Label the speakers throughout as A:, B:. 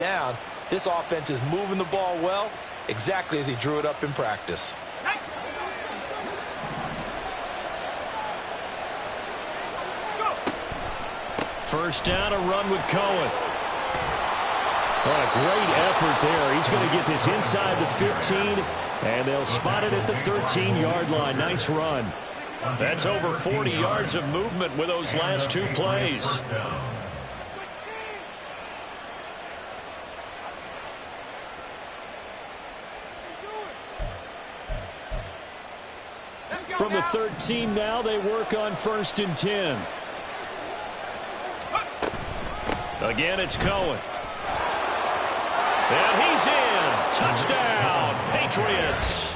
A: down. This offense is moving the ball well, exactly as he drew it up in practice.
B: First down, a run with Cohen. Oh, a great effort there. He's going to get this inside the 15, and they'll spot it at the 13-yard line. Nice run. That's over 40 yards of movement with those last two plays. From the 13 now, they work on 1st and 10. Again, it's Cohen. And he's in. Touchdown, Patriots.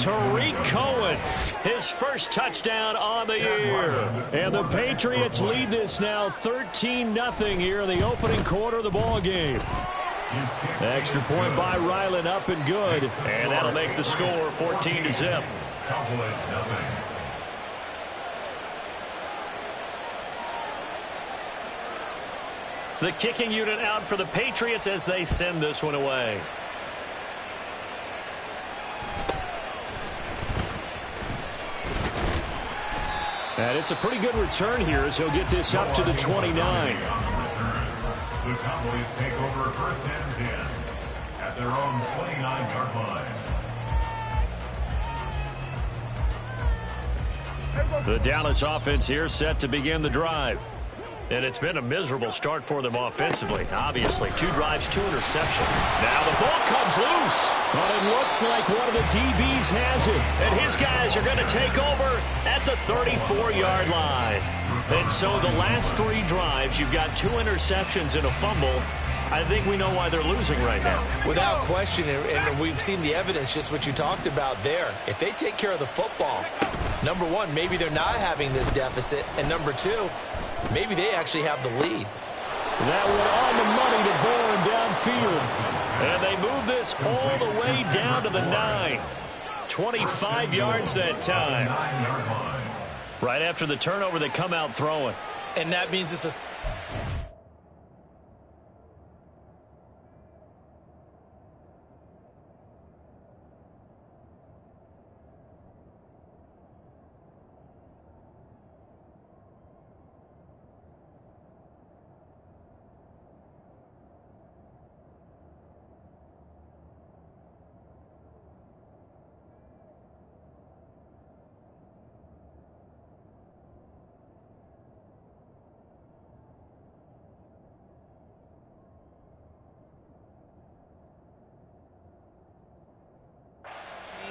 B: Tariq Cohen, his first touchdown on the year. And the Patriots lead this now 13-0 here in the opening quarter of the ball game. Extra point by Ryland, up and good. And that'll make the score 14-0. The kicking unit out for the Patriots as they send this one away. And it's a pretty good return here as he'll get this up to the 29.
C: The Cowboys take over 1st and 10 at their own 29-yard line.
B: The Dallas offense here set to begin the drive. And it's been a miserable start for them offensively. Obviously, 2 drives, 2 interceptions. Now the ball comes loose. But it looks like one of the DBs has it. And his guys are going to take over at the 34-yard line. And so the last 3 drives, you've got 2 interceptions and a fumble. I think we know why they're losing right now.
A: Without question, and we've seen the evidence, just what you talked about there. If they take care of the football, number one, maybe they're not having this deficit. And number 2, maybe they actually have the lead.
B: That one on the money to Bourne downfield. And they move this all the way down to the 9. 25 yards that time. Right after the turnover, they come out throwing.
A: And that means it's a...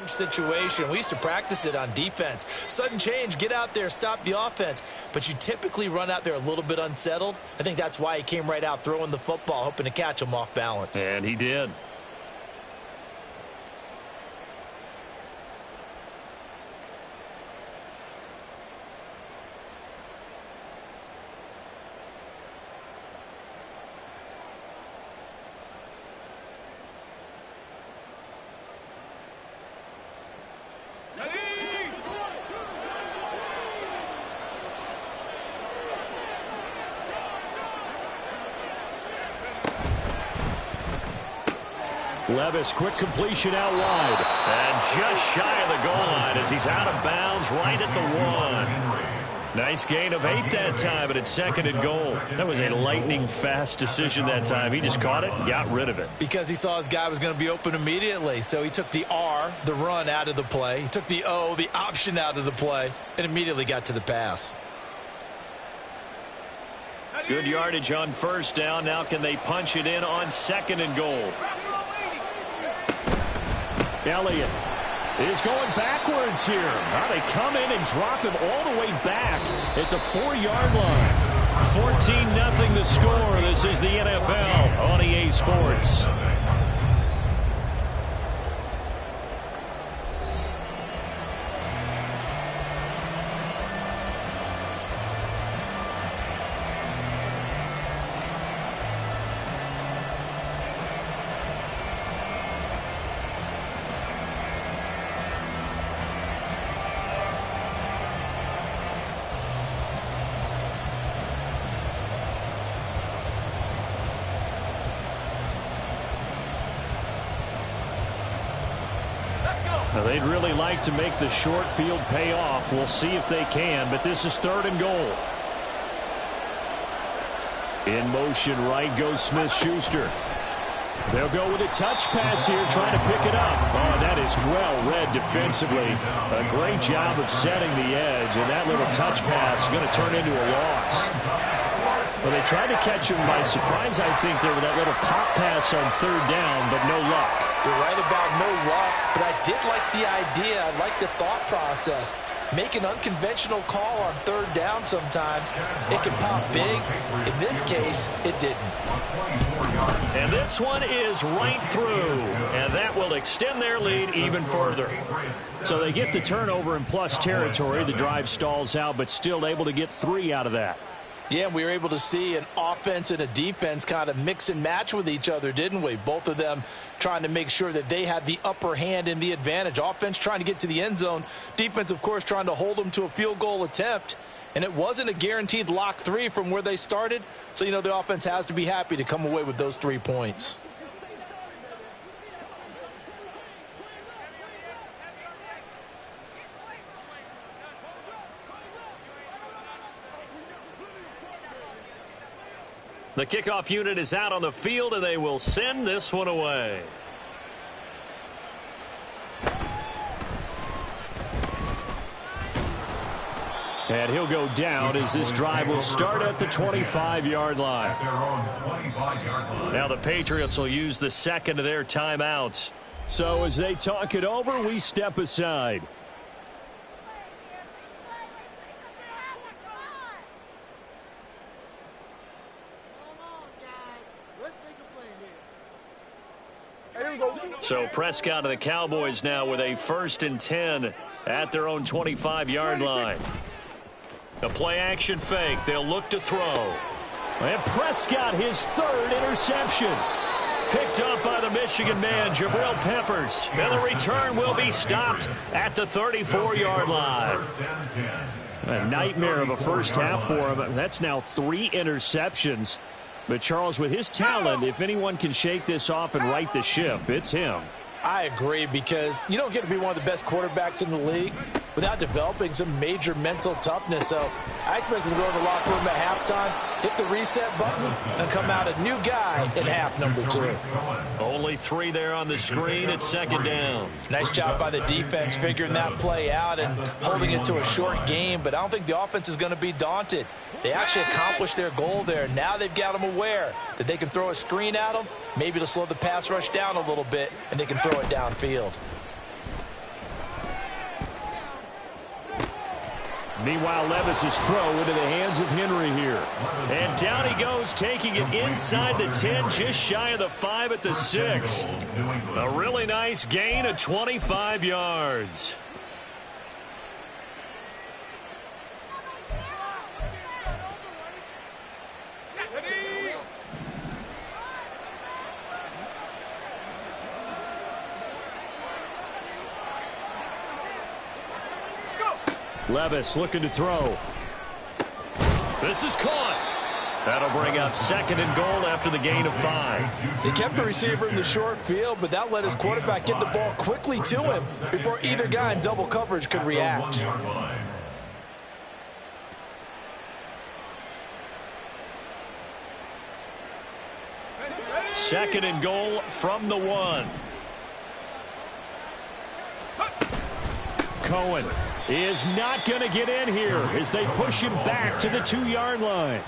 A: situation. We used to practice it on defense. Sudden change, get out there, stop the offense. But you typically run out there a little bit unsettled. I think that's why he came right out throwing the football, hoping to catch him off balance.
B: And he did. Levis, quick completion out wide. And just shy of the goal line as he's out of bounds right at the 1. Nice gain of 8 that time, but it's 2nd and goal. That was a lightning-fast decision that time. He just caught it and got rid of it.
A: Because he saw his guy was going to be open immediately. So he took the R, the run, out of the play. He took the O, the option, out of the play, and immediately got to the pass.
B: Good yardage on 1st down. Now can they punch it in on 2nd and goal? Elliott is going backwards here. Now they come in and drop him all the way back at the 4-yard line. 14-0 the score. This is the NFL on EA Sports. Well, they'd really like to make the short field pay off. We'll see if they can, but this is 3rd and goal. In motion right goes Smith-Schuster. They'll go with a touch pass here, trying to pick it up. Oh, that is well read defensively. A great job of setting the edge, and that little touch pass is going to turn into a loss. Well, they tried to catch him by surprise, I think, there with that little pop pass on 3rd down, but no luck.
A: You're right about no luck, but I did like the idea. I like the thought process. Make an unconventional call on 3rd down sometimes. It can pop big. In this case, it didn't.
B: And this one is right through, and that will extend their lead even further. So they get the turnover in plus territory. The drive stalls out, but still able to get 3 out of that.
A: Yeah, we were able to see an offense and a defense kind of mix and match with each other, didn't we? Both of them trying to make sure that they had the upper hand and the advantage. Offense trying to get to the end zone. Defense, of course, trying to hold them to a field goal attempt. And it wasn't a guaranteed lock 3 from where they started. So, you know, the offense has to be happy to come away with those 3 points.
B: The kickoff unit is out on the field, and they will send this one away. And he'll go down as this drive will start at the 25-yard line. Now the Patriots will use the second of their timeouts. So as they talk it over, we step aside. So Prescott and the Cowboys now with a 1st and 10 at their own 25-yard line. The play action fake. They'll look to throw. And Prescott, his 3rd interception. Picked up by the Michigan man, Jabril Peppers. And the return will be stopped at the 34-yard line. A nightmare of a first half for him. That's now 3 interceptions. But, Charles, with his talent, if anyone can shake this off and right the ship, it's him.
A: I agree, because you don't get to be one of the best quarterbacks in the league without developing some major mental toughness. So I expect him to go to the locker room at halftime, hit the reset button, and come out a new guy in half number 2.
B: Only 3 there on the screen at 2nd down.
A: Nice job by the defense figuring that play out and holding it to a short game, but I don't think the offense is going to be daunted. They actually accomplished their goal there. Now they've got them aware that they can throw a screen at them, maybe to slow the pass rush down a little bit, and they can throw it downfield.
B: Meanwhile, Levis's throw into the hands of Henry here. And down he goes, taking it inside the 10, just shy of the 5 at the 6. A really nice gain of 25 yards. Levis looking to throw. This is caught. That'll bring up 2nd and goal after the gain of 5.
A: They kept the receiver in the short field, but that let his quarterback get the ball quickly to him before either guy in double coverage could react.
B: 2nd and goal from the 1. Cohen is not going to get in here as they push him back to the 2-yard line.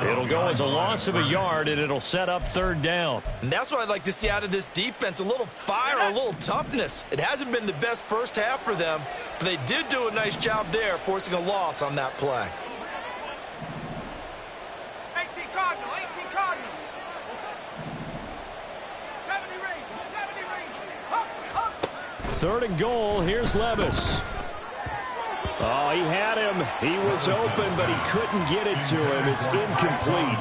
B: It'll go as a loss of a yard, and it'll set up 3rd down.
A: And that's what I'd like to see out of this defense, a little fire, a little toughness. It hasn't been the best first half for them, but they did do a nice job there, forcing a loss on that play.
D: 18 Cardinal, 18 Cardinal. 70 range.
B: 3rd and goal, here's Levis. Oh, he had him. He was open, but he couldn't get it to him. It's incomplete.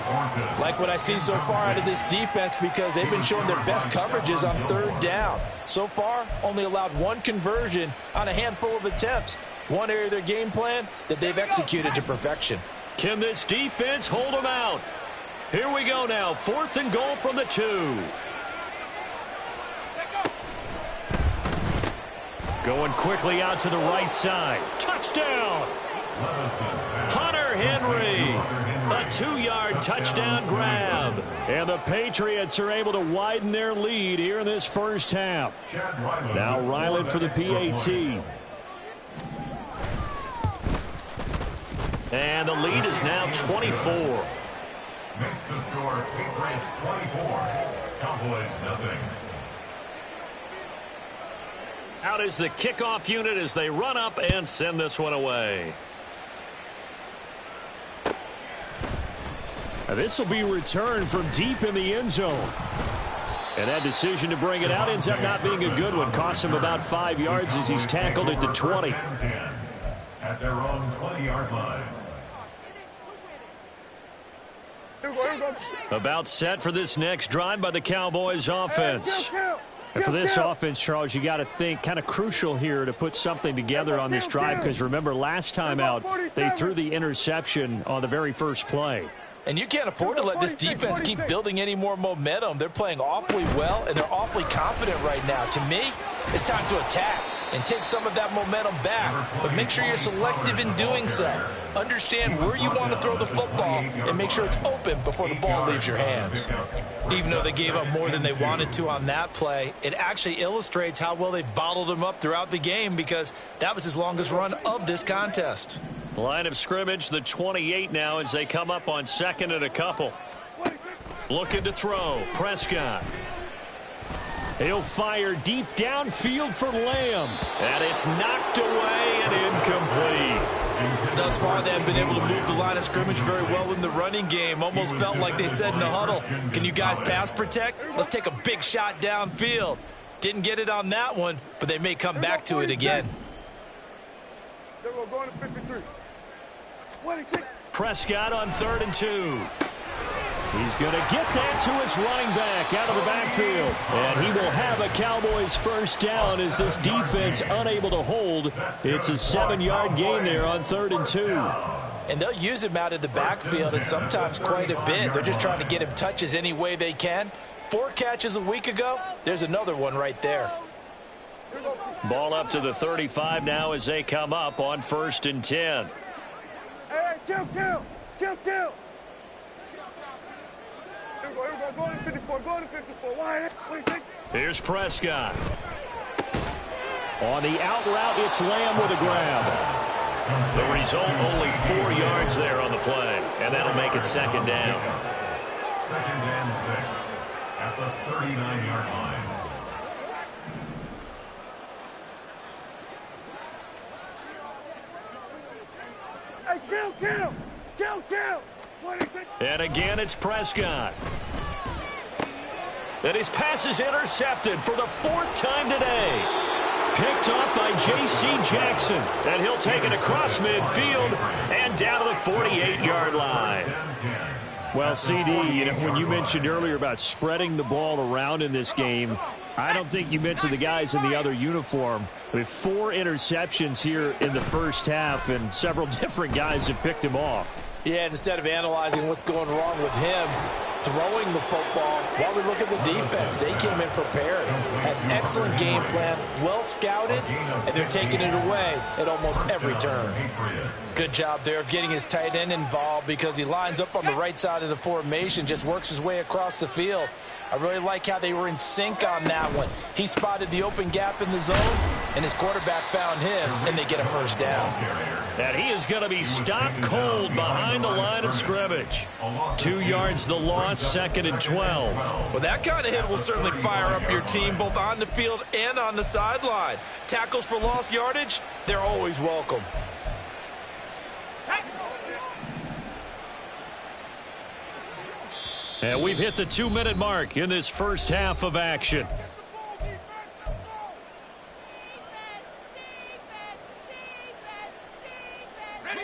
A: Like what I see so far out of this defense, because they've been showing their best coverages on 3rd down. So far, only allowed 1 conversion on a handful of attempts. One area of their game plan that they've executed to perfection.
B: Can this defense hold them out? Here we go now. 4th and goal from the 2. Going Going quickly out to the right side. Touchdown! Hunter Henry. A 2-yard touchdown grab. And the Patriots are able to widen their lead here in this first half. Now Ryland for the PAT. And the lead is now 24.
C: Makes the score Patriots 24. Cowboys nothing.
B: Out is the kickoff unit as they run up and send this one away. Now this will be returned from deep in the end zone. And that decision to bring it out ends up not being a good one. Costs him about 5 yards as he's tackled at the 20.
C: At their own 20-yard line.
B: About set for this next drive by the Cowboys offense. And for this offense, Charles, you got to think kind of crucial here to put something together on this drive, because remember last time out they threw the interception on the very first play.
A: And you can't afford to let this defense keep building any more momentum. They're playing awfully well, and they're awfully confident right now. To me, it's time to attack and take some of that momentum back. But make sure you're selective in doing so. Understand where you want to throw the football and make sure it's open before the ball leaves your hands. Even though they gave up more than they wanted to on that play, it actually illustrates how well they've bottled them up throughout the game, because that was his longest run of this contest.
B: Line of scrimmage, the 28 now as they come up on second and a couple. Looking to throw. Prescott. He'll fire deep downfield for Lamb. And it's knocked away and incomplete.
A: Thus far, they have been able to move the line of scrimmage very well in the running game. Almost felt like they said in the huddle, can you guys pass protect? Let's take a big shot downfield. Didn't get it on that one, but they may come back to it again.
B: Prescott on 3rd and 2. He's going to get that to his running back out of the backfield. And he will have a Cowboys first down as this defense unable to hold. It's a 7-yard gain there on 3rd and 2.
A: And they'll use him out of the backfield, and sometimes quite a bit. They're just trying to get him touches any way they can. 4 catches a week ago. There's another one right there.
B: Ball up to the 35 now as they come up on 1st and 10.
D: Hey, kill. Go to 54, go to 54. Why?
B: Here's Prescott. On the out route, it's Lamb with a grab. The result, only 4 yards there on the play, and that'll make it 2nd down.
C: 2nd and 6 at the 39-yard line.
D: Hey, kill.
B: And again, it's Prescott. And his pass is intercepted for the 4th time today. Picked up by J.C. Jackson. And he'll take it across midfield and down to the 48-yard line. Well, CD, when you mentioned earlier about spreading the ball around in this game, I don't think you mentioned the guys in the other uniform. With 4 interceptions here in the first half, and several different guys have picked him off.
A: Yeah, and instead of analyzing what's going wrong with him throwing the football, while we look at the defense, they came in prepared, had an excellent game plan, well scouted, and they're taking it away at almost every turn. Good job there of getting his tight end involved, because he lines up on the right side of the formation, just works his way across the field. I really like how they were in sync on that one. He spotted the open gap in the zone, and his quarterback found him, and they get a first down.
B: And he is going to be stopped cold behind the line of scrimmage. 2 yards the loss, 2nd and 12.
A: Well, that kind of hit will certainly fire up your team, both on the field and on the sideline. Tackles for lost yardage, they're always welcome.
B: And we've hit the 2-minute mark in this first half of action.
D: Ready.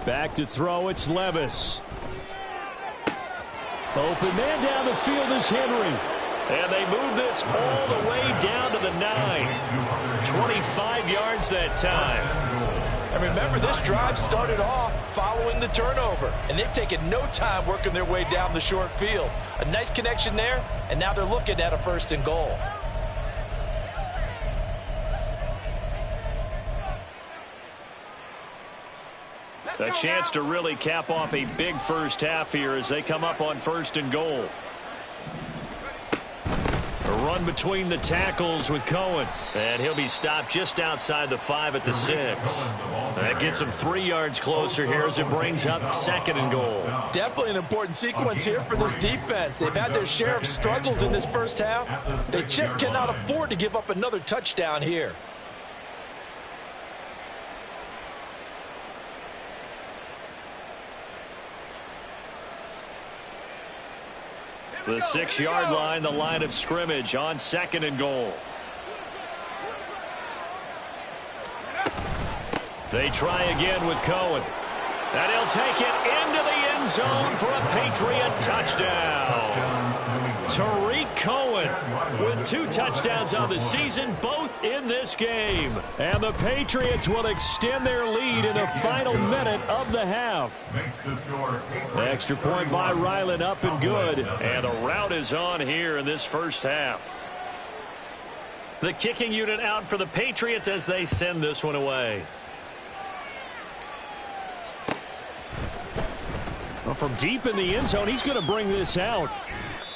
B: Back to throw, it's Levis. Open man down the field is Henry. And they move this all the way down to the 9. 25 yards that time.
A: And remember, this drive started off following the turnover, and they've taken no time working their way down the short field. A nice connection there, and now they're looking at a 1st and goal.
B: A chance to really cap off a big first half here as they come up on 1st and goal. A run between the tackles with Cohen. And he'll be stopped just outside the 5 at the 6. That gets him 3 yards closer here as it brings up 2nd and goal.
A: Definitely an important sequence here for this defense. They've had their share of struggles in this first half. They just cannot afford to give up another touchdown here.
B: The 6-yard line, the line of scrimmage on 2nd and goal. They try again with Cohen. And he'll take it into the end zone for a Patriot touchdown. Tariq Cohen with 2 touchdowns on the season, both in this game. And the Patriots will extend their lead in the final minute of the half. Extra point by Ryland, up and good. And the rout is on here in this first half. The kicking unit out for the Patriots as they send this one away. Well, from deep in the end zone, he's going to bring this out.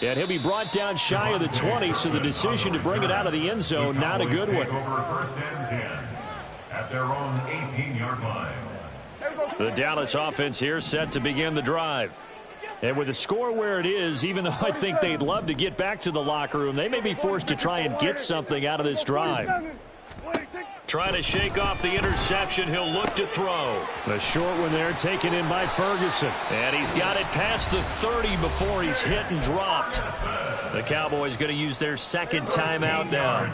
B: And he'll be brought down shy of the 20, so the decision to bring it out of the end zone, not a good one.
C: At their own 18-yard line.
B: The Dallas offense here set to begin the drive. And with the score where it is, even though I think they'd love to get back to the locker room, they may be forced to try and get something out of this drive. Trying to shake off the interception, he'll look to throw. The short one there taken in by Ferguson. And he's got it past the 30 before he's hit and dropped. The Cowboys going to use their 2nd timeout now,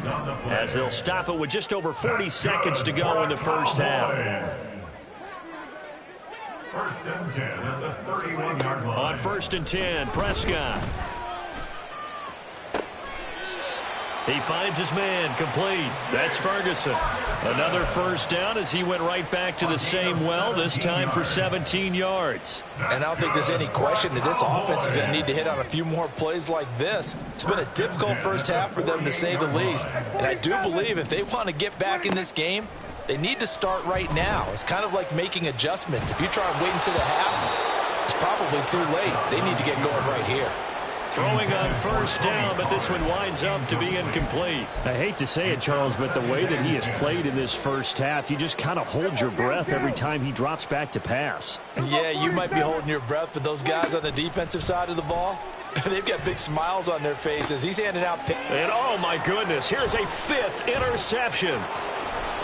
B: as they'll stop it with just over 40 seconds to go in the first half.
C: 1st and 10 at the 31-yard line.
B: On 1st and 10, Prescott. He finds his man, complete. That's Ferguson. Another 1st down as he went right back to the same well, this time for 17 yards.
A: And I don't think there's any question that this offense is going to need to hit on a few more plays like this. It's been a difficult first half for them, to say the least. And I do believe if they want to get back in this game, they need to start right now. It's kind of like making adjustments. If you try and wait until the half, it's probably too late. They need to get going right here.
B: Throwing on 1st down, but this one winds up to be incomplete. I hate to say it, Charles, but the way that he has played in this first half, you just kind of hold your breath every time he drops back to pass.
A: Yeah, you might be holding your breath, but those guys on the defensive side of the ball, they've got big smiles on their faces. He's handing out picks.
B: And oh my goodness, here's a 5th interception.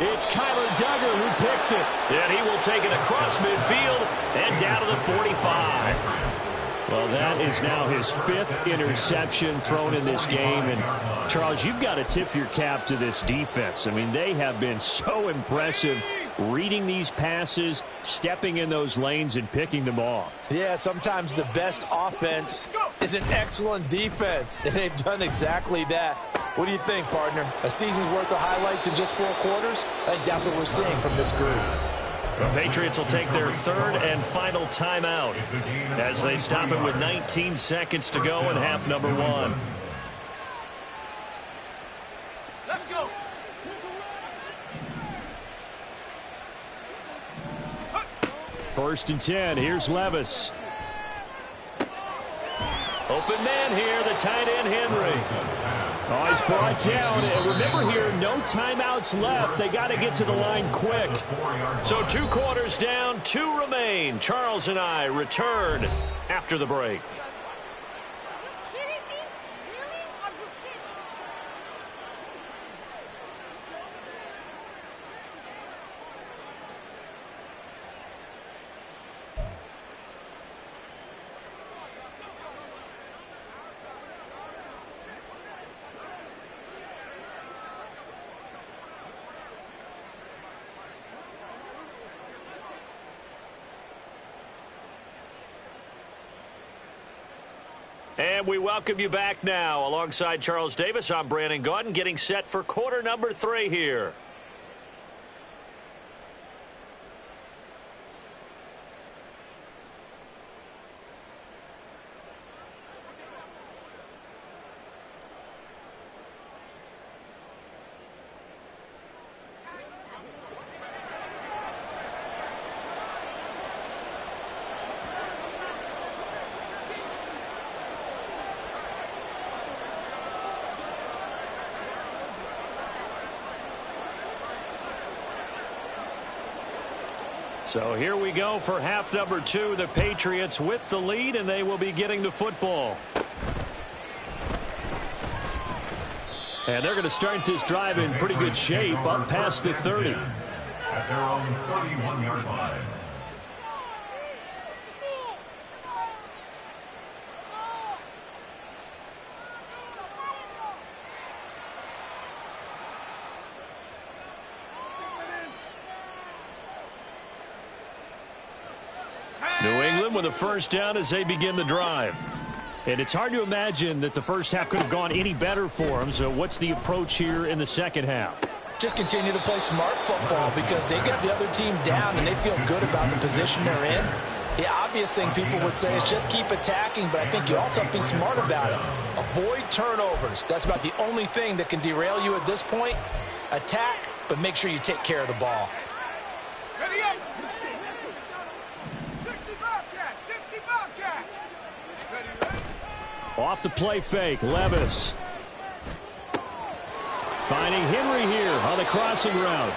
B: It's Kyler Duggar who picks it. And he will take it across midfield and down to the 45. Well, that is now his 5th interception thrown in this game. And, Charles, you've got to tip your cap to this defense. I mean, they have been so impressive reading these passes, stepping in those lanes, and picking them off.
A: Yeah, sometimes the best offense is an excellent defense, and they've done exactly that. What do you think, partner? A season's worth of highlights in just 4 quarters? I think that's what we're seeing from this group.
B: The Patriots will take their 3rd and final timeout as they stop it with 19 seconds to go in half number 1.
D: Let's go.
B: First and 10. Here's Levis. Open man here, the tight end Henry. Oh, he's brought down. And remember here, no timeouts left. They got to get to the line quick. So 2 quarters down, 2 remain. Charles and I return after the break. And we welcome you back now. Alongside Charles Davis, I'm Brandon Gaudin, getting set for quarter number 3 here. So here we go for half number 2. The Patriots with the lead, and they will be getting the football. And they're going to start this drive in pretty good shape, up past the 30.
C: At their own 31-yard line.
B: New England with a first down as they begin the drive. And it's hard to imagine that the first half could have gone any better for them. So what's the approach here in the second half?
A: Just continue to play smart football because they got the other team down and they feel good about the position they're in. The obvious thing people would say is just keep attacking, but I think you also have to be smart about it. Avoid turnovers. That's about the only thing that can derail you at this point. Attack, but make sure you take care of the ball.
D: Ready up! 60 Bobcat! 60 Bobcat! Ready.
B: Off the play fake, Levis. Finding Henry here on the crossing route.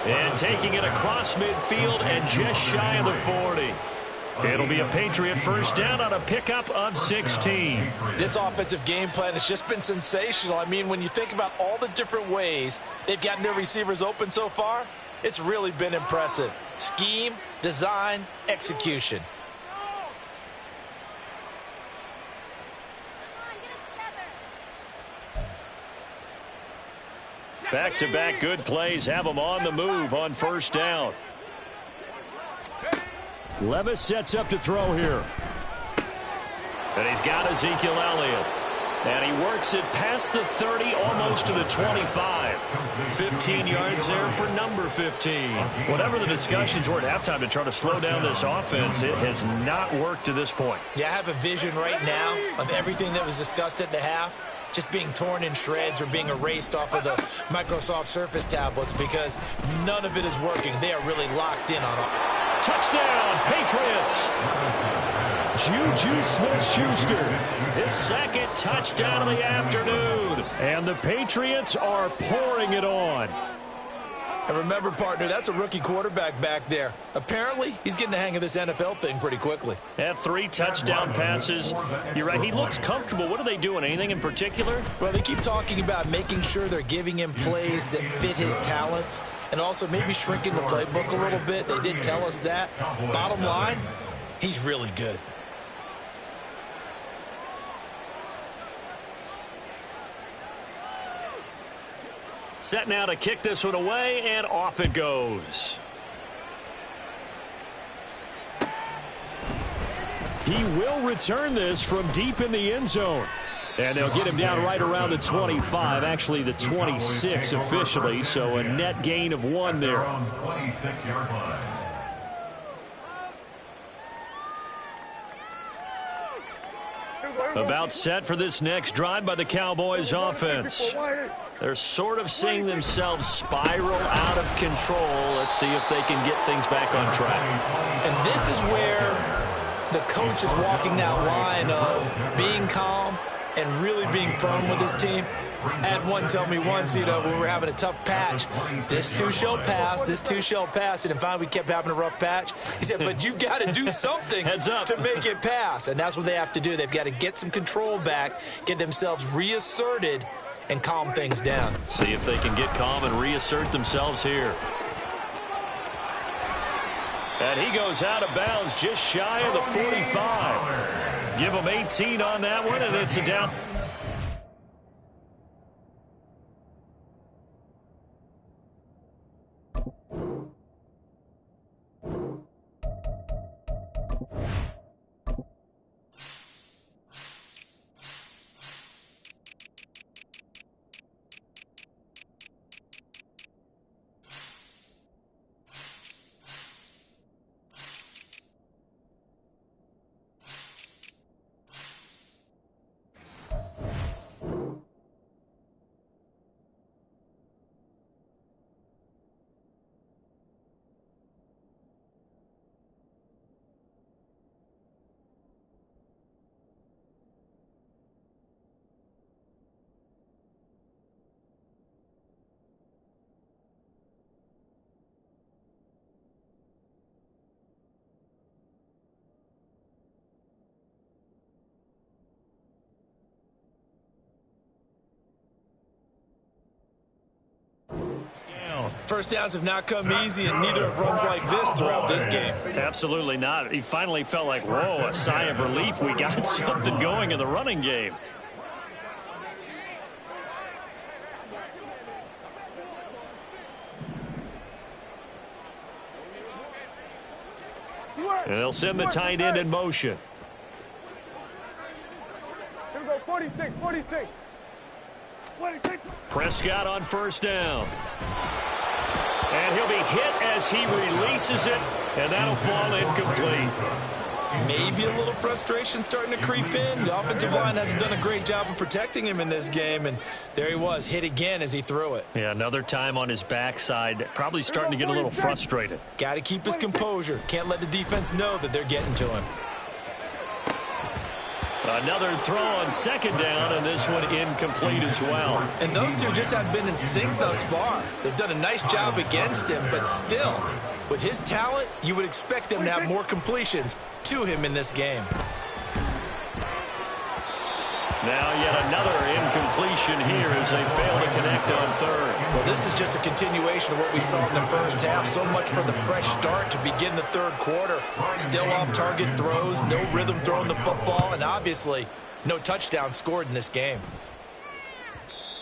B: And taking it across midfield and just shy of the 40. It'll be a Patriot first down on a pickup of 16.
A: This offensive game plan has just been sensational. I mean, when you think about all the different ways they've gotten their receivers open so far, it's really been impressive. Scheme, design, execution.
B: Back-to-back good plays have them on the move on first down. Levis sets up to throw here. And he's got Ezekiel Elliott. And he works it past the 30, almost to the 25. 15 yards there for number 15. Whatever the discussions were at halftime to try to slow down this offense, it has not worked to this point.
A: Yeah, I have a vision right now of everything that was discussed at the half just being torn in shreds or being erased off of the Microsoft Surface tablets because none of it is working. They are really locked in on it.
B: Touchdown, Patriots! Juju Smith-Schuster, his second touchdown of the afternoon. And the Patriots are pouring it on.
A: And remember, partner, that's a rookie quarterback back there. Apparently, he's getting the hang of this NFL thing pretty quickly.
B: Had 3 touchdown passes. You're right, he looks comfortable. What are they doing? Anything in particular?
A: Well, they keep talking about making sure they're giving him plays that fit his talents and also maybe shrinking the playbook a little bit. They did tell us that. Bottom line, he's really good.
B: Set now to kick this one away, and off it goes. He will return this from deep in the end zone. And they'll get him down right around the 25, actually the 26 officially, so a net gain of 1 there. About set for this next drive by the Cowboys offense. They're sort of seeing themselves spiral out of control. Let's see if they can get things back on track.
A: And this is where the coach is walking that line of being calm and really being firm with his team. I had one tell me once, when we were having a tough patch, this too shall pass, this too shall pass. And finally we kept having a rough patch. He said, but you've got to do something to make it pass. And that's what they have to do. They've got to get some control back, get themselves reasserted, and calm things down.
B: See if they can get calm and reassert themselves here. And he goes out of bounds just shy of the 45. Give him 18 on that one, and it's a down.
A: First downs have not come easy, and neither have runs like this throughout this game.
B: Absolutely not. He finally felt like, whoa, a sigh of relief. We got something going in the running game. And they'll send the tight end in motion.
D: Here we go, 46, 46.
B: Prescott on first down. And he'll be hit as he releases it, and that'll fall incomplete.
A: Maybe a little frustration starting to creep in. The offensive line hasn't done a great job of protecting him in this game, and there he was, hit again as he threw it.
B: Yeah, another time on his backside, probably starting to get a little frustrated.
A: Got to keep his composure. Can't let the defense know that they're getting to him.
B: Another throw on second down, and this one incomplete as well.
A: And those two just haven't been in sync thus far. They've done a nice job against him, but still, with his talent, you would expect them to have more completions to him in this game.
B: Now yet another incompletion here as they fail to connect on third.
A: Well, this is just a continuation of what we saw in the first half. So much for the fresh start to begin the third quarter. Still off-target throws, no rhythm throwing the football, and obviously no touchdown scored in this game.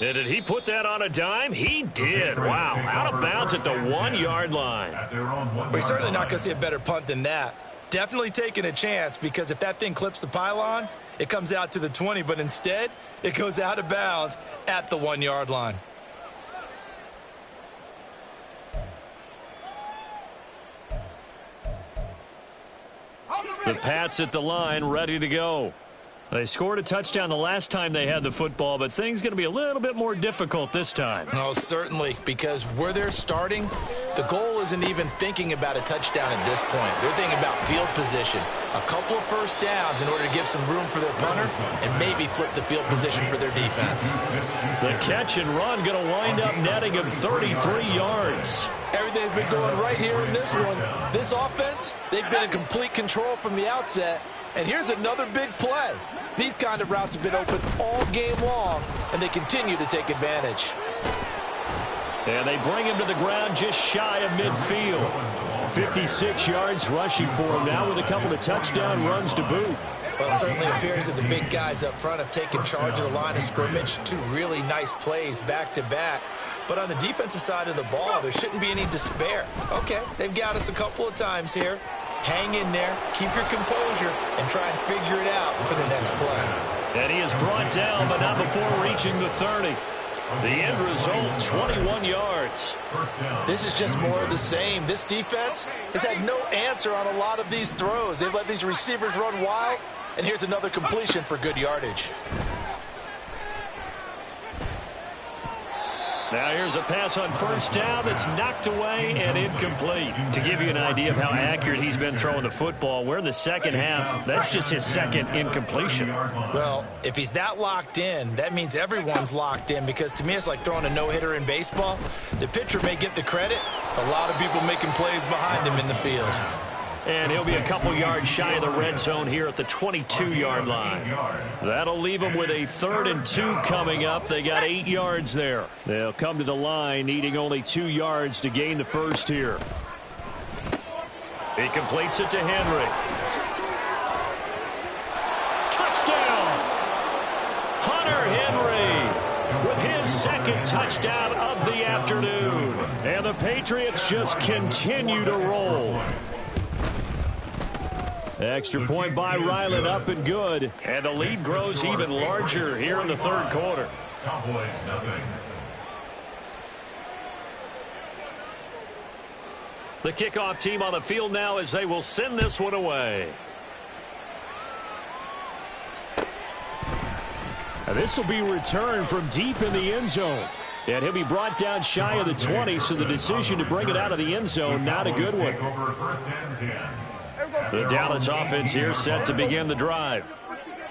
B: And did he put that on a dime? He did. Wow, out of bounds at the 1-yard line.
A: We're certainly not going to see a better punt than that. Definitely taking a chance, because if that thing clips the pylon, it comes out to the 20, but instead, it goes out of bounds at the 1-yard line.
B: The Pats at the line, ready to go. They scored a touchdown the last time they had the football, but things going to be a little bit more difficult this time.
A: Oh, certainly, because where they're starting, the goal isn't even thinking about a touchdown at this point. They're thinking about field position, a couple of first downs in order to give some room for their punter, and maybe flip the field position for their defense.
B: The catch and run going to wind up netting him 33 yards.
E: Everything's been going right here in this one. This offense, they've been in complete control from the outset. And here's another big play. These kind of routes have been open all game long, and they continue to take advantage.
B: And they bring him to the ground just shy of midfield. 56 yards rushing for him now with a couple of touchdown runs to boot.
A: Well, it certainly appears that the big guys up front have taken charge of the line of scrimmage. Two really nice plays back-to-back. But on the defensive side of the ball, there shouldn't be any despair. Okay, they've got us a couple of times here. Hang in there, keep your composure, and try and figure it out for the next play.
B: And he is brought down, but not before reaching the 30. The end result, 21 yards.
E: This is just more of the same. This defense has had no answer on a lot of these throws. They've let these receivers run wild, and here's another completion for good yardage.
B: Now here's a pass on first down that's knocked away and incomplete. To give you an idea of how accurate he's been throwing the football, we're in the second half. That's just his second incompletion.
A: Well, if he's that locked in, that means everyone's locked in, because to me it's like throwing a no-hitter in baseball. The pitcher may get the credit, a lot of people making plays behind him in the field.
B: And he'll be a couple yards shy of the red zone here at the 22-yard line. That'll leave them with a 3rd and 2 coming up. They got 8 yards there. They'll come to the line needing only 2 yards to gain the first here. He completes it to Henry. Touchdown! Hunter Henry with his second touchdown of the afternoon. And the Patriots just continue to roll. Extra point by Ryland, up and good. And the lead grows even larger here in the third quarter.
C: Cowboys, nothing.
B: The kickoff team on the field now as they will send this one away. And this will be returned from deep in the end zone. And he'll be brought down shy of the 20, so the decision to bring it out of the end zone, not a good one. The Dallas offense here set to begin the drive.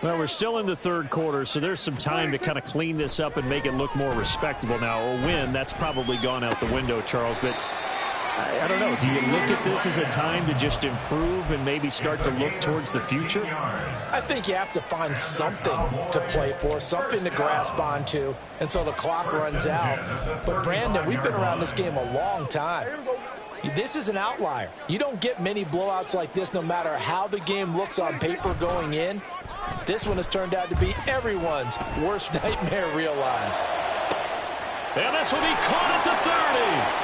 B: Well, we're still in the third quarter, so there's some time to kind of clean this up and make it look more respectable. Now, a win, that's probably gone out the window, Charles, but I don't know. Do you look at this as a time to just improve and maybe start to look towards the future?
E: I think you have to find something to play for, something to grasp onto until the clock runs out. But, Brandon, we've been around this game a long time. This is an outlier. You don't get many blowouts like this no matter how the game looks on paper going in. This one has turned out to be everyone's worst nightmare realized.
B: And this will be caught at the 30.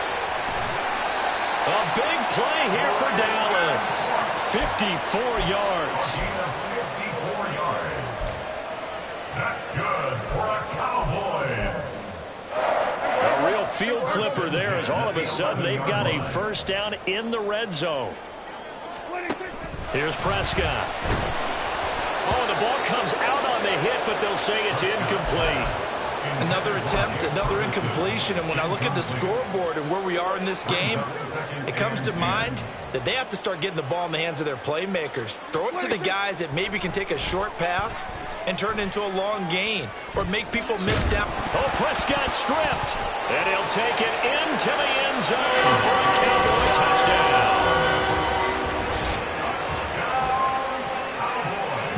B: A big play here for Dallas. 54 yards.
C: 54 yards. That's good for the Cowboys.
B: A real field flipper there as all of a sudden they've got a first down in the red zone. Here's Prescott. Oh, the ball comes out on the hit, but they'll say it's incomplete.
E: Another attempt, another incompletion, and when I look at the scoreboard and where we are in this game, it comes to mind that they have to start getting the ball in the hands of their playmakers. Throw it to the guys that maybe can take a short pass and turn it into a long gain or make people miss down.
B: Oh, Prescott stripped, and he'll take it into the end zone for a Cowboy touchdown.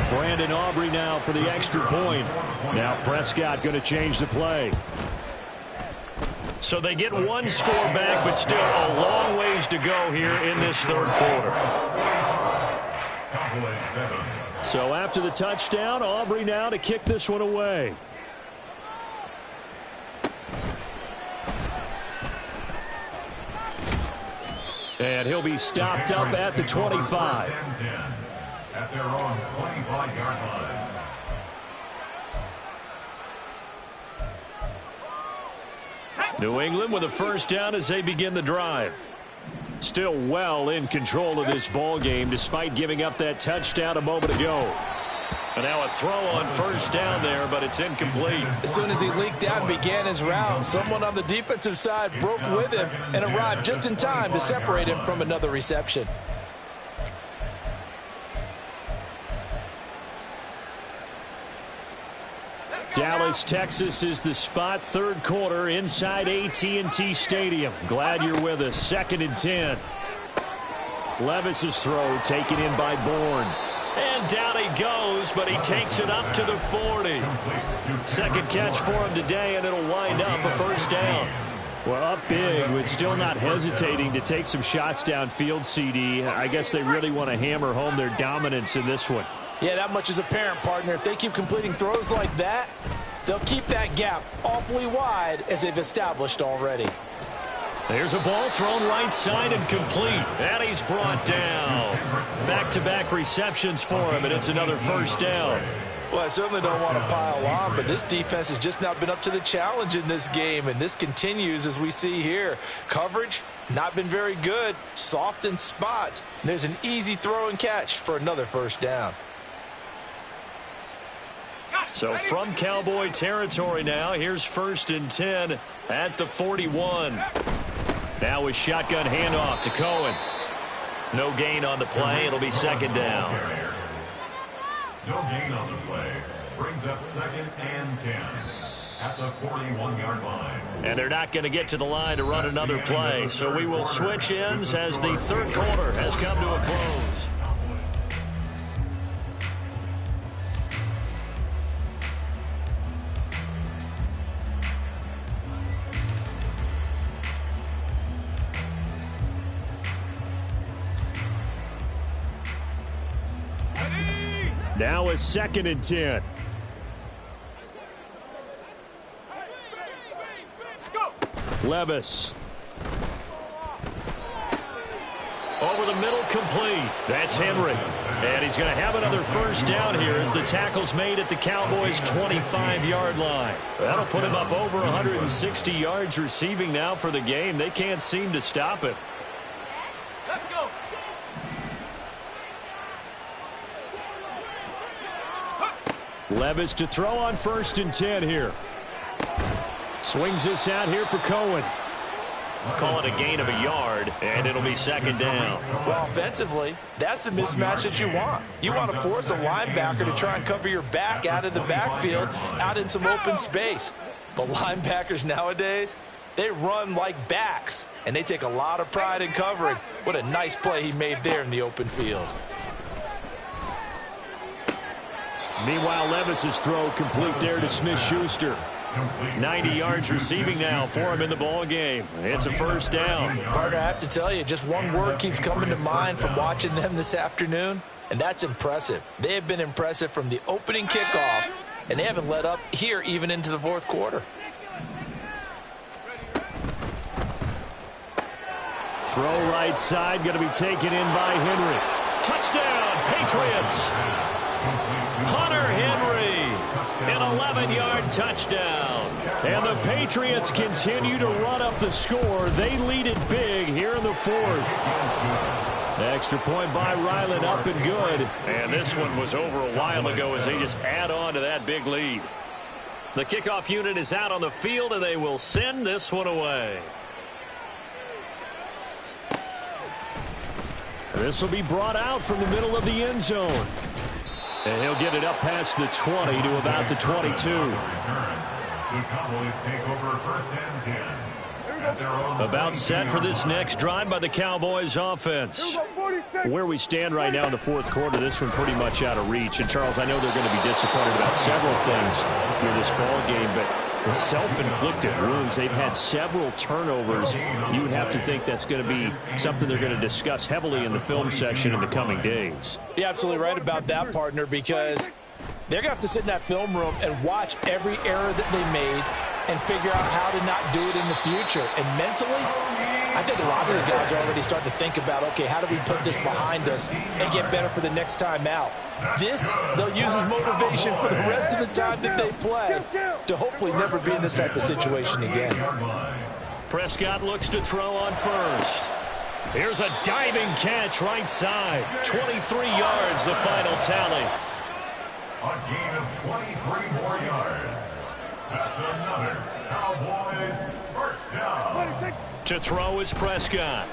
B: Brandon Aubrey now for the extra point. Now Prescott going to change the play. So they get one score back, but still a long ways to go here in this third quarter. So after the touchdown, Aubrey now to kick this one away. And he'll be stopped up at the 25.
C: At their own 25-yard line.
B: New England with a first down as they begin the drive. Still well in control of this ball game despite giving up that touchdown a moment ago. And now a throw on first down there, but it's incomplete.
E: As soon as he leaked out and began his route, someone on the defensive side broke with him and arrived just in time to separate him from another reception.
B: Dallas, Texas is the spot. Third quarter inside AT&T Stadium. Glad you're with us. 2nd and 10. Levis's throw taken in by Bourne. And down he goes, but he takes it up to the 40. Second catch for him today, and it'll wind up a first down. Well, up big, but still not hesitating to take some shots downfield, CD. I guess they really want to hammer home their dominance in this one.
E: Yeah, that much is apparent, partner. If they keep completing throws like that, they'll keep that gap awfully wide as they've established already.
B: There's a ball thrown right side and complete. And he's brought down. Back-to-back receptions for him, and it's another first down.
E: Well, I certainly don't want to pile on, but this defense has just not been up to the challenge in this game, and this continues as we see here. Coverage, not been very good, soft in spots. And there's an easy throw and catch for another first down.
B: So from Cowboy territory now, here's 1st and 10 at the 41. Now a shotgun handoff to Cohen. No gain on the play. It'll be 2nd down.
C: No gain on the play. Brings up 2nd and 10 at the 41-yard line.
B: And they're not going to get to the line to run another play. So we will switch ends as the third quarter has come to a close. Now a 2nd and 10. Levis. Over the middle, complete. That's Henry. And he's going to have another first down here as the tackle's made at the Cowboys' 25-yard line. That'll put him up over 160 yards receiving now for the game. They can't seem to stop him.
D: Let's go.
B: Levis to throw on 1st and 10 here. Swings this out here for Cohen. Call it a gain of a yard, and it'll be 2nd down.
E: Well, offensively, that's the mismatch that you want. You want to force a linebacker to try and cover your back out of the backfield, out in some open space. But linebackers nowadays,
A: They run like backs, and they take a lot of pride in covering. What a nice play he made there in the open field.
B: Meanwhile, Levis's throw complete there to Smith-Schuster. 90 yards receiving now for him in the ball game. It's a first down.
A: Partner, I have to tell you, just one word keeps coming to mind from watching them this afternoon, and that's impressive. They have been impressive from the opening kickoff, and they haven't let up here even into the fourth quarter.
B: Throw right side, going to be taken in by Henry. Touchdown, Patriots. Hunter Henry, an 11-yard touchdown. And the Patriots continue to run up the score. They lead it big here in the fourth. Extra point by Ryland, up and good. And this one was over a while ago as they just add on to that big lead. The kickoff unit is out on the field, and they will send this one away. This will be brought out from the middle of the end zone. And he'll get it up past the 20 to about the 22.
C: The Cowboys take over first and 10.
B: About set for this next drive by the Cowboys offense. Where we stand right now in the fourth quarter, this one pretty much out of reach. And, Charles, I know they're going to be disappointed about several things in this ball game, but the self-inflicted wounds, they've had several turnovers. You would have to think that's going to be something they're going to discuss heavily in the film section in the coming days.
A: You're absolutely right about that, partner, because they're going to have to sit in that film room and watch every error that they made and figure out how to not do it in the future. And mentally, I think a lot of the guys are already starting to think about, okay, how do we put this behind us and get better for the next time out? This, they'll use as motivation for the rest of the time that they play to hopefully never be in this type of situation again.
B: Prescott looks to throw on first. Here's a diving catch right side. 23 yards, the final tally.
C: A gain of 23 more yards. That's another Cowboys first down.
B: To throw is Prescott.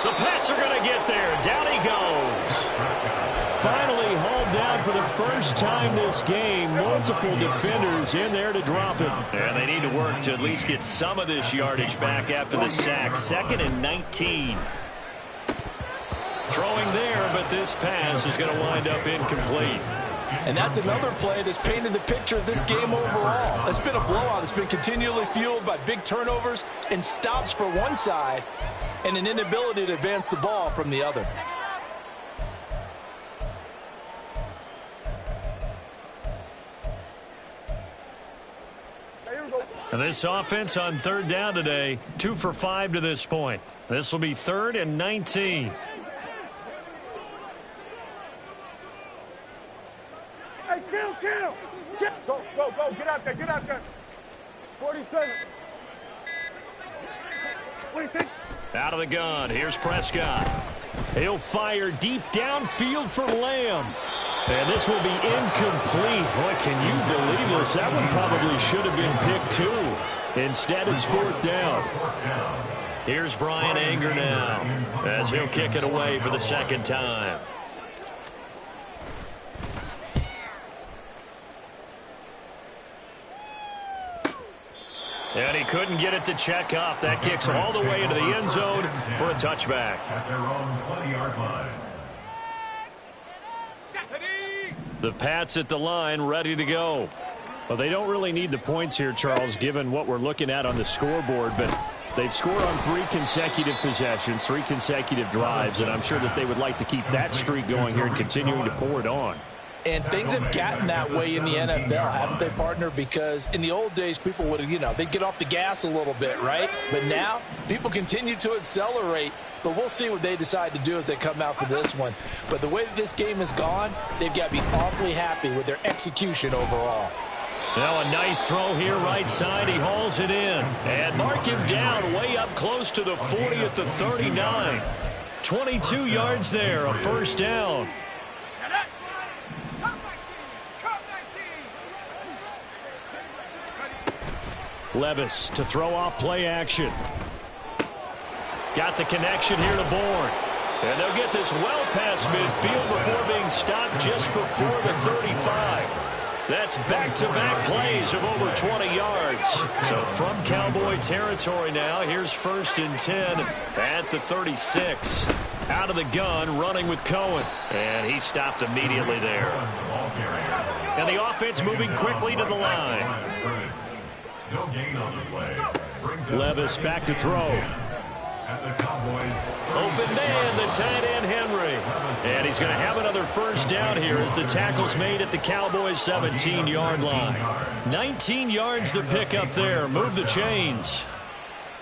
B: The Pats are going to get there. Down he goes. Finally hauled down for the first time this game. Multiple defenders in there to drop him. And they need to work to at least get some of this yardage back after the sack. 2nd and 19. Throwing there, but this pass is going to wind up incomplete.
A: And that's another play that's painted the picture of this game overall. It's been a blowout. It's been continually fueled by big turnovers and stops for one side and an inability to advance the ball from the other.
B: And this offense on third down today, 2 for 5 to this point. This will be 3rd and 19.
D: Hey, kill! Go, get out there. 47. What do you think?
B: Out of the gun, here's Prescott. He'll fire deep downfield for Lamb. And this will be incomplete. Boy, can you believe this? That one probably should have been picked too. Instead, it's 4th down. Here's Brian Anger now as he'll kick it away for the 2nd time. And he couldn't get it to check up. That kicks all the way into the end zone for a touchback.
C: At their own 20-yard line.
B: The Pats at the line, ready to go. Well, they don't really need the points here, Charles, given what we're looking at on the scoreboard, but they've scored on 3 consecutive possessions, 3 consecutive drives, and I'm sure that they would like to keep that streak going here and continuing to pour it on.
A: And things have gotten that way in the NFL, haven't they, partner? Because in the old days, people would, they'd get off the gas a little bit, right? But now, people continue to accelerate. But we'll see what they decide to do as they come out for this one. But the way that this game has gone, they've got to be awfully happy with their execution overall.
B: Now a nice throw here right side. He hauls it in. And mark him down way up close to the 40 at the 39. 22 yards there, a first down. Levis to throw off play action. Got the connection here to Bourne. And they'll get this well past midfield before being stopped just before the 35. That's back-to-back plays of over 20 yards. So from Cowboy territory now, here's 1st and 10 at the 36. Out of the gun, running with Cohen. And he stopped immediately there. And the offense moving quickly to the line.
C: No gain on the play.
B: Levis back to throw. Open man, the tight end Henry. And he's going to have another first down here as the tackle's made at the Cowboys' 17-yard line. 19 yards the pick up there. Move the chains.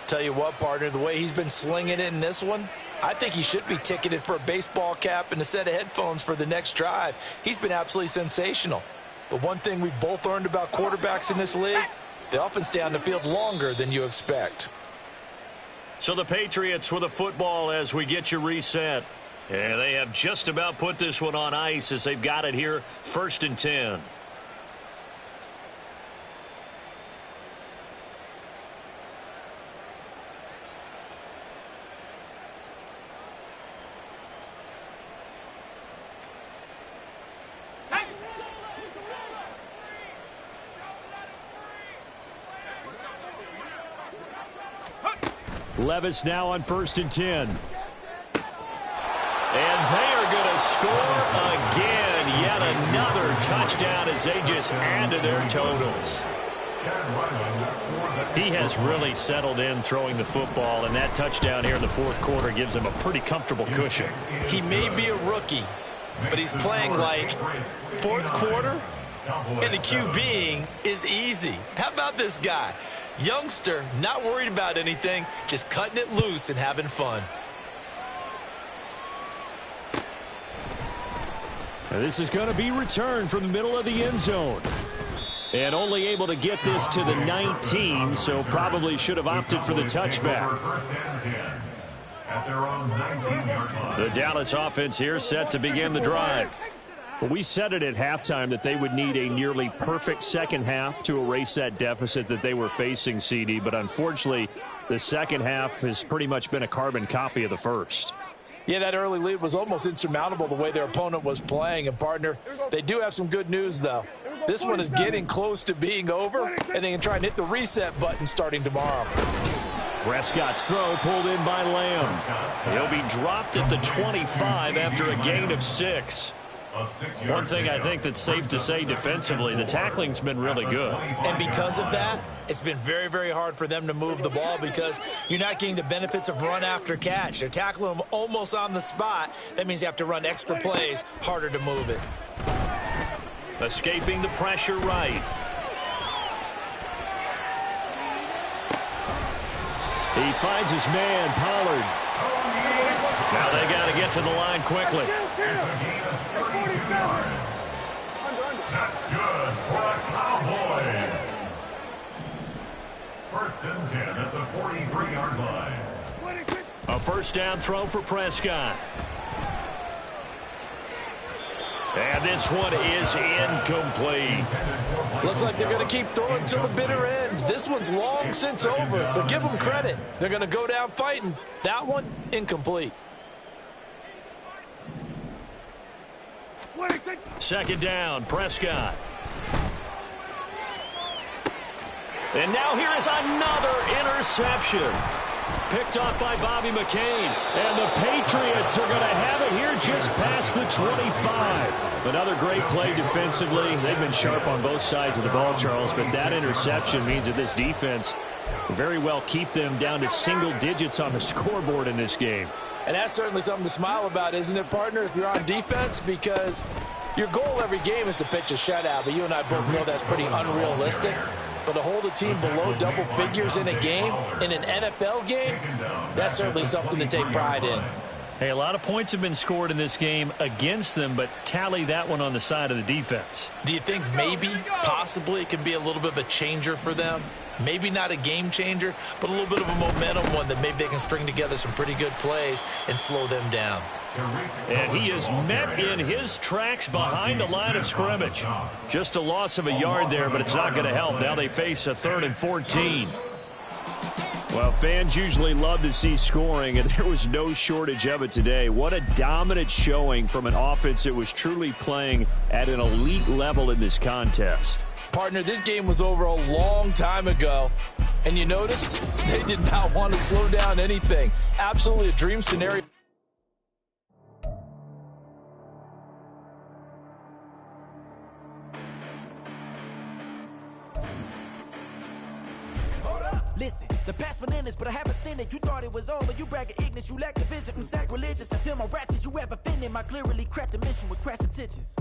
A: Tell you what, partner, the way he's been slinging it in this one, I think he should be ticketed for a baseball cap and a set of headphones for the next drive. He's been absolutely sensational. But one thing we've both learned about quarterbacks in this league, they often stay on the field longer than you expect.
B: So the Patriots with a football as we get you reset. And they have just about put this one on ice as they've got it here, 1st and 10. Levis now on 1st and 10. And they are going to score again. Yet another touchdown as they just add to their totals. He has really settled in throwing the football, and that touchdown here in the 4th quarter gives him a pretty comfortable cushion.
A: He may be a rookie, but he's playing like 4th quarter, and the QBing is easy. How about this guy? Youngster, not worried about anything, just cutting it loose and having fun.
B: And this is going to be returned from the middle of the end zone. And only able to get this to the 19, so probably should have opted for the touchback. The Dallas offense here set to begin the drive. Well, we said it at halftime that they would need a nearly perfect second half to erase that deficit that they were facing, CD. But unfortunately, the second half has pretty much been a carbon copy of the first.
A: Yeah, that early lead was almost insurmountable the way their opponent was playing. And, partner, they do have some good news, though. This one is getting close to being over, and they can try and hit the reset button starting tomorrow.
B: Prescott's throw pulled in by Lamb. He'll be dropped at the 25 after a gain of 6. One thing I think that's safe to say defensively, the tackling's been really good.
A: And because of that, it's been very, very hard for them to move the ball because you're not getting the benefits of run after catch. They're tackling them almost on the spot. That means you have to run extra plays, harder to move it.
B: Escaping the pressure right. He finds his man, Pollard. Now they got to get to the line quickly.
C: That's good for the Cowboys. 1st and 10 at the 43-yard line.
B: A first down throw for Prescott. And this one is incomplete.
E: Looks like they're going to keep throwing till the bitter end. This one's long since over, but give them credit. They're going to go down fighting. That one, incomplete.
B: 2nd down, Prescott. And now here is another interception. Picked off by Bobby McCain. And the Patriots are going to have it here just past the 25. Another great play defensively. They've been sharp on both sides of the ball, Charles, but that interception means that this defense will very well keep them down to single digits on the scoreboard in this game.
A: And that's certainly something to smile about, isn't it, partner, if you're on defense? Because your goal every game is to pitch a shutout, but you and I both know that's pretty unrealistic. But to hold a team below double figures in a game, in an NFL game, that's certainly something to take pride in.
B: Hey, a lot of points have been scored in this game against them, but tally that one on the side of the defense.
A: Do you think maybe, possibly, it can be a little bit of a changer for them? Maybe not a game changer, but a little bit of a momentum one that maybe they can string together some pretty good plays and slow them down.
B: And he is met in his tracks behind the line of scrimmage. Just a loss of a yard there, but it's not going to help. Now they face a 3rd and 14. Well, fans usually love to see scoring, and there was no shortage of it today. What a dominant showing from an offense that was truly playing at an elite level in this contest.
E: Partner, this game was over a long time ago, and you noticed they did not want to slow down anything. Absolutely a dream scenario.
F: Listen, the past bananas, but I haven't seen it. You thought it was over. You bragging ignorance, you lack the vision. I'm sacrilegious. I feel my wrath as you ever offended. My clearly cracked the mission with crass intentions.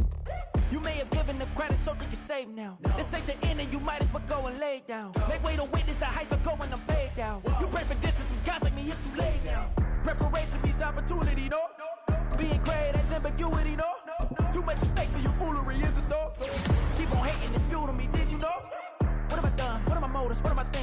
F: You may have given the credit so they can save now. This ain't the end and you might as well go and lay down. Make way to witness the heights are going, I'm paid down. You pray for distance with guys like me, it's too late now. Preparation means opportunity, no? Being great, that's ambiguity, no? Too much at stake for your foolery, is it though? Keep on hating, it's fuel to me, did you know? What have I done? What are my motives? What am I thinking?